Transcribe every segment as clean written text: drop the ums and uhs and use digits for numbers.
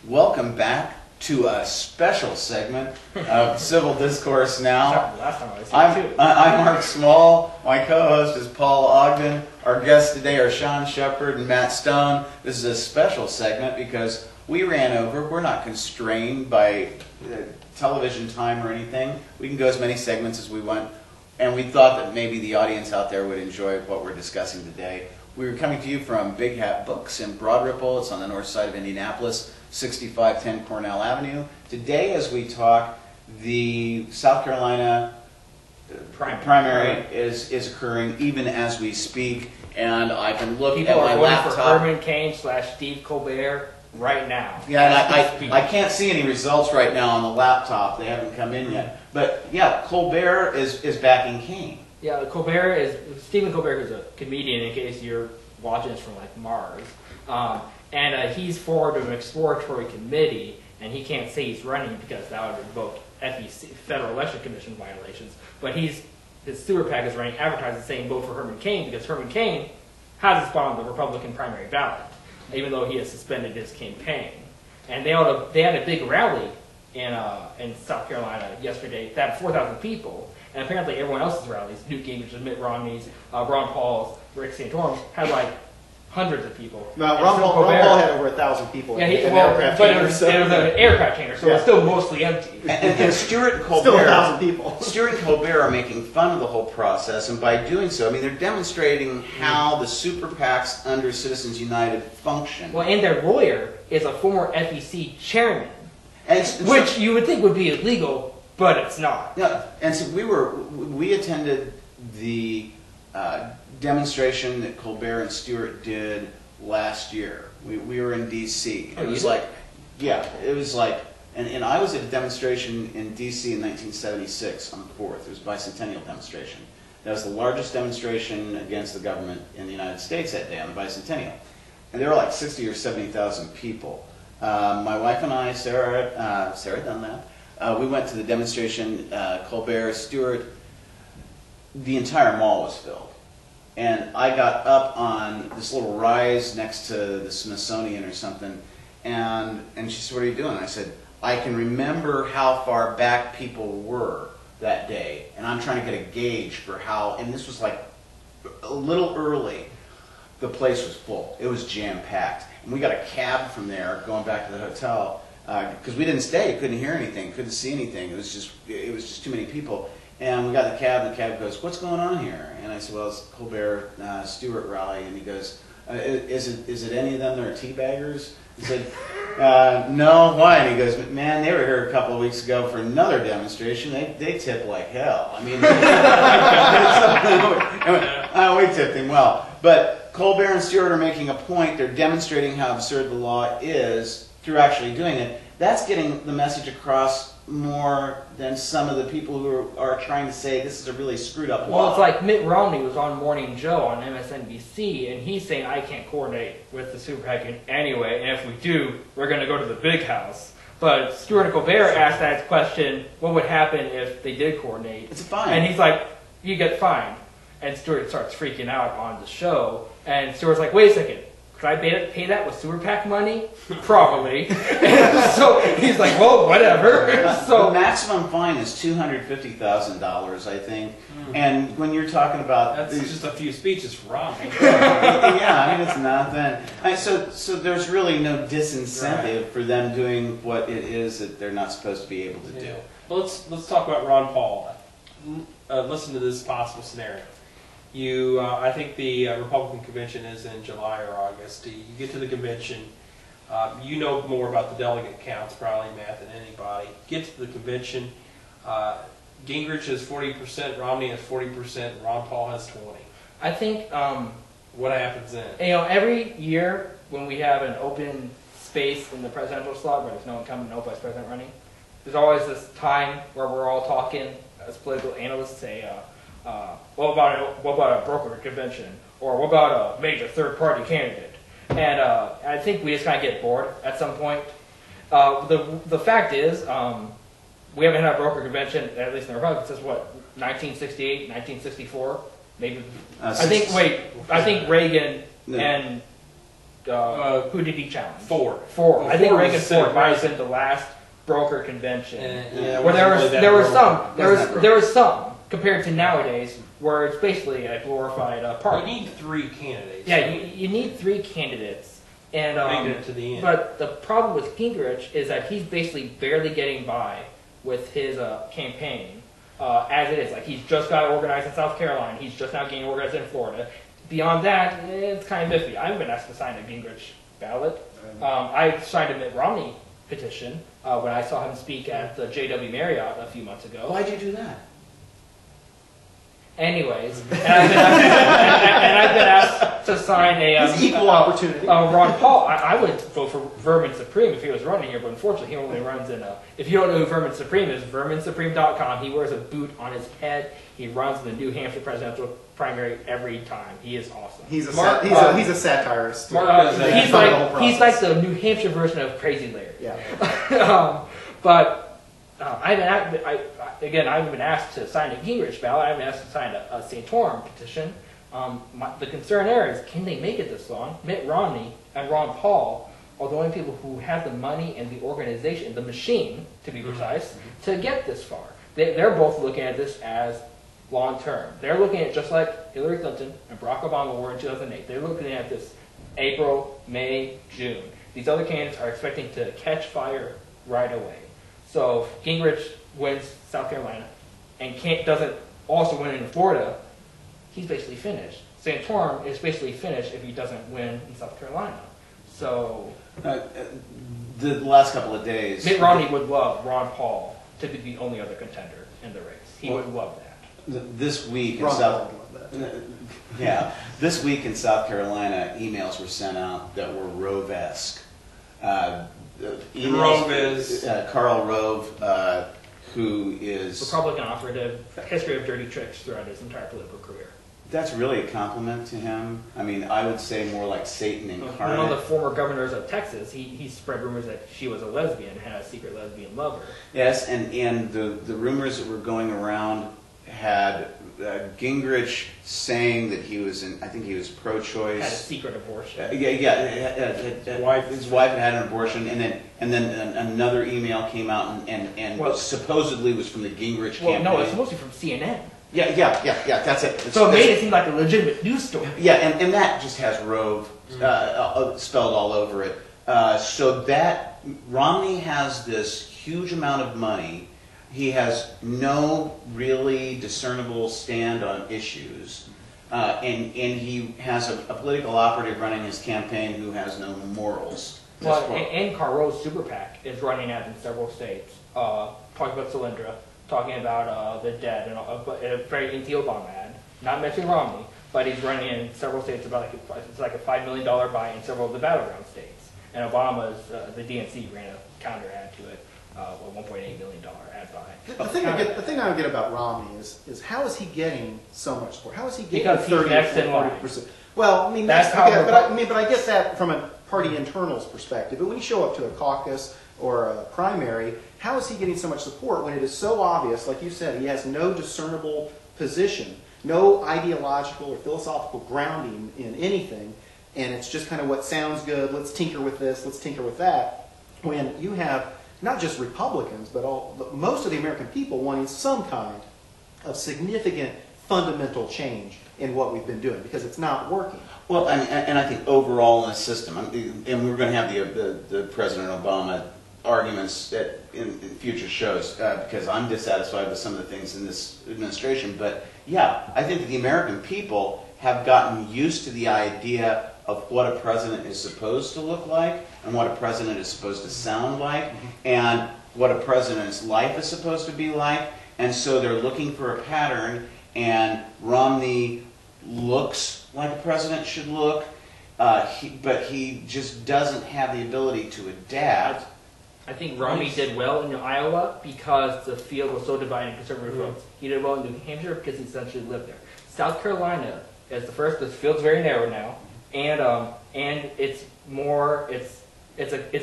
Welcome back to a special segment of Civil Discourse Now. I'm Mark Small. My co-host is Paul Ogden. Our guests today are Sean Shepard and Matt Stone. This is a special segment because we ran over. We're not constrained by television time or anything. We can go as many segments as we want. And we thought that maybe the audience out there would enjoy what we're discussing today. We're coming to you from Big Hat Books in Broad Ripple. It's on the north side of Indianapolis, 6510 Cornell Avenue. Today, as we talk, the South Carolina primary is occurring even as we speak, and I can look at my laptop. People are voting for Herman Cain / Steve Colbert right now. Yeah, and I can't see any results right now on the laptop. They haven't come in yet. But yeah, Colbert is backing Cain. Yeah, Stephen Colbert is a comedian, in case you're watching this from like Mars. And he's forward of an exploratory committee, and he can't say he's running because that would invoke FEC, Federal Election Commission violations. But his sewer PAC is running advertising saying vote for Herman Cain because Herman Cain has a spot on the Republican primary ballot, even though he has suspended his campaign. And they had a big rally in South Carolina yesterday that had 4,000 people. And apparently everyone else's rallies, Newt Gingrich's, Mitt Romney's, Ron Paul's, Rick Santorum's, had like hundreds of people. No, Ron Paul had over 1,000 people. Yeah, it was an aircraft hangar, so it was still mostly empty. And Stewart and Colbert, still 1,000 people. Stewart and Colbert are making fun of the whole process, and by doing so, I mean they're demonstrating how the super PACs under Citizens United function. Well, and their lawyer is a former FEC chairman, which you would think would be illegal. But it's not. Yeah, and so we attended the demonstration that Colbert and Stewart did last year. We were in D.C. It was like, and I was at a demonstration in D.C. in 1976 on the 4th. It was a bicentennial demonstration. That was the largest demonstration against the government in the United States that day on the bicentennial. And there were like 60 or 70,000 people. My wife and I, Sarah Dunlap, we went to the demonstration, Colbert, Stewart, the entire mall was filled. And I got up on this little rise next to the Smithsonian or something, and she said, "What are you doing?" I said, "I can remember how far back people were that day, and I'm trying to get a gauge for how," and this was like a little early, the place was full. It was jam-packed. And we got a cab from there going back to the hotel, because we didn't stay, couldn't hear anything, couldn't see anything. It was just too many people. And we got in the cab, and the cab goes, "What's going on here?" And I said, "Well, it's Colbert Stewart rally." And he goes, "Is it any of them that are teabaggers?" I said, "No, why?" And he goes, "Man, they were here a couple of weeks ago for another demonstration. They tip like hell. I mean, we tipped him well." But Colbert and Stewart are making a point. They're demonstrating how absurd the law is through actually doing it. That's getting the message across more than some of the people who are trying to say this is a really screwed up law. Well, it's like Mitt Romney was on Morning Joe on MSNBC, and he's saying, "I can't coordinate with the super PAC anyway, and if we do, we're going to go to the big house." But Stewart and Colbert asked that question, what would happen if they did coordinate? It's a fine. And he's like, "You get fined." And Stewart starts freaking out on the show, and Stewart's like, "Wait a second. Could I pay that with sewer PAC money?" Probably. So he's like, "Well, whatever." So the maximum fine is $250,000, I think. And when you're talking about that's just a few speeches for Romney. Yeah, I mean it's nothing. So there's really no disincentive for them doing what it is that they're not supposed to be able to do. Well, let's talk about Ron Paul. Listen to this possible scenario. I think the Republican convention is in July or August. You get to the convention, you know more about the delegate counts probably, Matt, than anybody. Get to the convention, Gingrich has 40%, Romney has 40%, Ron Paul has 20%. I think what happens then? Every year when we have an open space in the presidential slot where there's no incumbent, no vice president running, there's always this time where we're all talking as political analysts, say, what about a broker convention? Or what about a major third-party candidate? And I think we just kind of get bored at some point. The fact is, we haven't had a broker convention, at least in the Republic, since what, 1968, 1964? Maybe. I think Reagan and Who did he challenge? Four. Four. I think Ford was Reagan Senate Ford might have president. been the last broker convention. Yeah, where there was some compared to nowadays where it's basically a glorified You party. need three candidates. Yeah, you need three candidates, and Make it to the end. but the problem with Gingrich is that he's basically barely getting by with his campaign as it is. Like he's just got organized in South Carolina, he's just now getting organized in Florida. Beyond that, it's kind of iffy. I haven't been asked to sign a Gingrich ballot. I signed a Mitt Romney petition when I saw him speak at the JW Marriott a few months ago. Why'd you do that? Anyways, and I've been asked to sign It's equal opportunity. Ron Paul. I would vote for Vermin Supreme if he was running here, but unfortunately he only runs in if you don't know who Vermin Supreme is, verminsupreme.com. He wears a boot on his head. He runs in the New Hampshire presidential primary every time. He is awesome. He's a Mark- satirist. He's like the New Hampshire version of Crazy Larry. Yeah. But I haven't been asked to sign a Gingrich ballot. I haven't been asked to sign a Santorum petition. The concern there is, can they make it this long? Mitt Romney and Ron Paul are the only people who have the money and the organization, the machine, to be precise, to get this far. They're both looking at this as long term. They're looking at it just like Hillary Clinton and Barack Obama were in 2008. They're looking at this April, May, June. These other candidates are expecting to catch fire right away. So if Gingrich wins South Carolina and doesn't also win in Florida, he's basically finished. Santorum is basically finished if he doesn't win in South Carolina. So The last couple of days, Mitt Romney would love Ron Paul to be the only other contender in the race. He would love that. this week in Ron South, Paul would love that. this week in South Carolina, emails were sent out that were Rove-esque. Rove is Karl Rove, who is Republican operative, history of dirty tricks throughout his entire political career. that's really a compliment to him. I mean, I would say more like Satan One incarnate. of the former governors of Texas, he spread rumors that she was a lesbian, had a secret lesbian lover. Yes, and the rumors that were going around had Gingrich saying that he was I think he was Had a pro-choice. secret abortion. His wife had had an abortion, and then another email came out and Well- supposedly was from the Gingrich Well, campaign. no, it's mostly from CNN. Yeah, that's it. So it made it seem like a legitimate news story. Yeah, and that just has Rove spelled all over it. So that Romney has this huge amount of money. He has no really discernible stand on issues. And he has a political operative running his campaign who has no morals. Well, and Karl Rove's super PAC is running ads in several states, talking about Solyndra, talking about the debt, and but a very anti-Obama ad. Not mentioning Romney, but he's running in several states about it's like a $5 million buy in several of the battleground states. And Obama's the DNC ran a counter ad to it, a $1.8 million ad buy. The thing I would get about Romney is how is he getting so much support? How is he getting Because he's 30 next or in line. 40%? Well, I mean, That's okay, how but I get that from a party internals perspective. But when you show up to a caucus or a primary, how is he getting so much support when it is so obvious, like you said, he has no discernible position, no ideological or philosophical grounding in anything, and it's just kind of what sounds good, let's tinker with this, let's tinker with that, when you have not just Republicans, but most of the American people wanting some kind of significant fundamental change in what we've been doing, because it's not working. Well, and I think overall in the system, and we're going to have the President Obama arguments in future shows because I'm dissatisfied with some of the things in this administration. But yeah, I think that the American people have gotten used to the idea of what a president is supposed to look like and what a president is supposed to sound like and what a president's life is supposed to be like. And so they're looking for a pattern, and Romney looks like a president should look, but he just doesn't have the ability to adapt. I think Romney did well in Iowa because the field was so divided in conservative votes. He did well in New Hampshire because he essentially lived there. South Carolina is the first. The field's very narrow now, and it's more. It's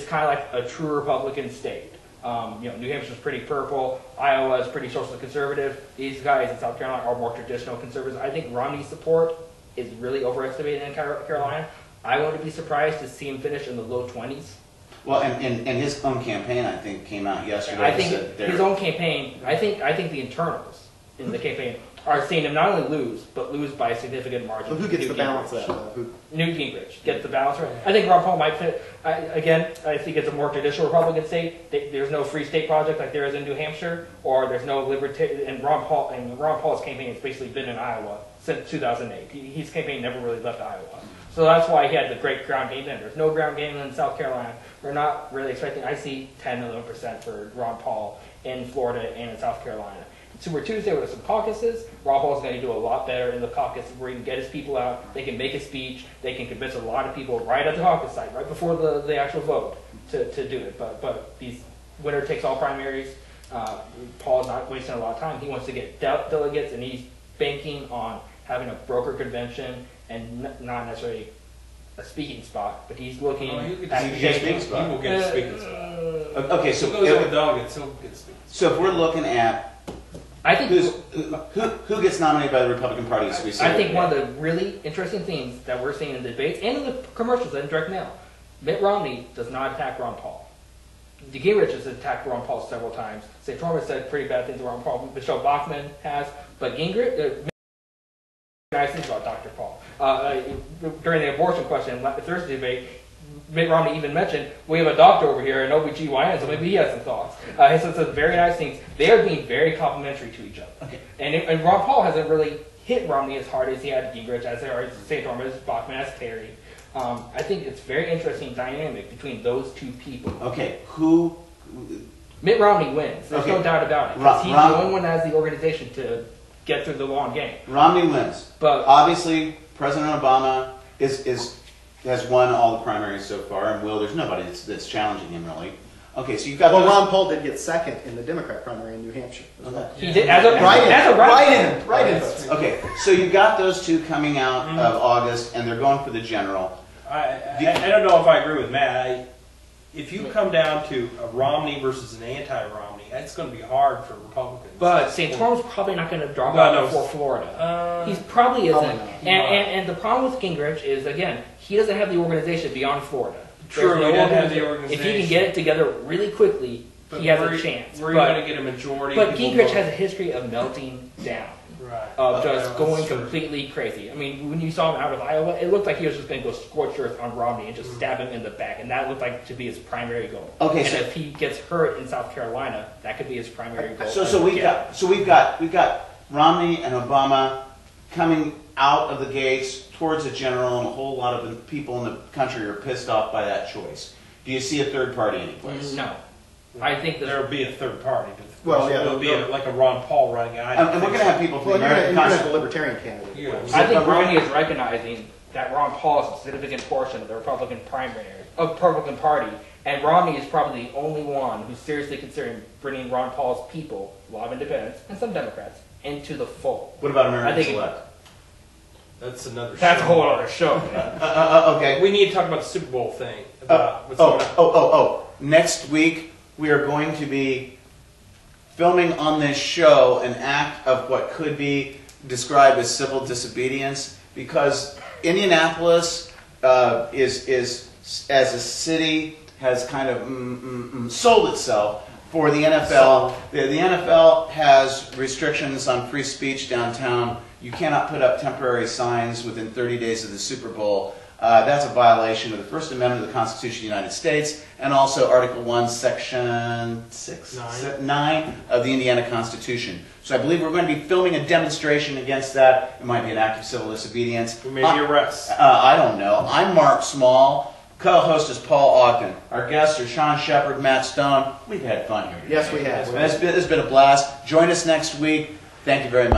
kind of like a true Republican state. New Hampshire's pretty purple. Iowa is pretty socially conservative. These guys in South Carolina are more traditional conservatives. I think Romney's support is really overestimated in Carolina. I wouldn't be surprised to see him finish in the low 20s. Well, and his own campaign, I think, came out yesterday. I think his own campaign, I think the internals in the campaign are seeing him not only lose, but lose by a significant margin. But who gets the balance of that? Newt Gingrich gets the balance right. I think Ron Paul might fit. I think it's a more traditional Republican state. There's no free state project like there is in New Hampshire, or there's no libertarian. And Ron Paul's campaign has basically been in Iowa since 2008. His campaign never really left Iowa. So that's why he had the great ground game then. There's no ground game in South Carolina. We're not really expecting. I see 10% for Ron Paul in Florida and in South Carolina. Super Tuesday, with some caucuses, Ron Paul's going to do a lot better in the caucus where he can get his people out. They can make a speech. They can convince a lot of people right at the caucus site, right before the actual vote, to do it. But these winner-takes-all primaries, Paul's not wasting a lot of time. He wants to get delegates, and he's banking on having a broker convention and not necessarily a speaking spot, but he's looking at He will get a speaking spot. Okay, so He'll go with delegates. He'll get a speaking spot. So if we're looking at I think who gets nominated by the Republican Party, as we say. I think one of the really interesting things that we're seeing in the debates and in the commercials and direct mail, Mitt Romney does not attack Ron Paul. Gingrich has attacked Ron Paul several times. St. Trump has said pretty bad things about Ron Paul. Michelle Bachmann has, but Gingrich. Nice things about Dr. Paul. During the abortion question Thursday debate, Mitt Romney even mentioned, we have a doctor over here, an OBGYN, so maybe he has some thoughts. He said some very nice things. They are being very complimentary to each other. Okay. And Ron Paul hasn't really hit Romney as hard as he had Gingrich, as they are St. Thomas, Bachmann, as Terry. I think it's very interesting dynamic between those two people. Okay, Mitt Romney wins. There's no doubt about it. Because he's the only one that has the organization to get through the long game. Romney wins. But obviously, President Obama has won all the primaries so far, and there's nobody that's challenging him, really. Okay, so you've got... Well, Ron Paul did get second in the Democrat primary in New Hampshire. Okay. He did, right in. Okay, so you've got those two coming out of August, and they're going for the general. I don't know if I agree with Matt. If you come down to a Romney versus an anti-Romney, it's going to be hard for Republicans. But St. Trump's probably not going to drop out before Florida. He probably isn't. And the problem with Gingrich is, again, he doesn't have the organization beyond Florida. True, he doesn't have the organization. If he can get it together really quickly, he has a chance. We're going to get a majority. But Gingrich has a history of melting down. Right. Of just going completely crazy. I mean, when you saw him out of Iowa, it looked like he was just going to go scorched earth on Romney and just stab him in the back, and that looked like to be his primary goal. Okay, and if he gets hurt in South Carolina, that could be his primary goal. So we've got Romney and Obama coming out of the gates towards a general, and a whole lot of the people in the country are pissed off by that choice. Do you see a third party anyplace? No. I think there will be a third party. Well, yeah, it'll be like a Ron Paul running. And we're going to have people from the American... American You're going to have a libertarian candidate. Yeah. I think Romney is recognizing that Ron Paul is a significant portion of the Republican primary, of the Republican Party, and Romney is probably the only one who's seriously considering bringing Ron Paul's people, a lot of independents, and some Democrats, into the fold. What about American Select? That's another show. That's a whole other show. Okay. We need to talk about the Super Bowl thing. Next week, we are going to be filming on this show an act of what could be described as civil disobedience, because Indianapolis is as a city has kind of sold itself for the NFL. The NFL has restrictions on free speech downtown. You cannot put up temporary signs within 30 days of the Super Bowl. That's a violation of the First Amendment of the Constitution of the United States, and also Article 1, Section 9 of the Indiana Constitution. So I believe we're going to be filming a demonstration against that. It might be an act of civil disobedience. Maybe arrests. I don't know. I'm Mark Small. Co-host is Paul Ogden. Our guests are Sean Shepard, Matt Stone. We've had fun here today. Yes, we have. It's been a blast. Join us next week. Thank you very much.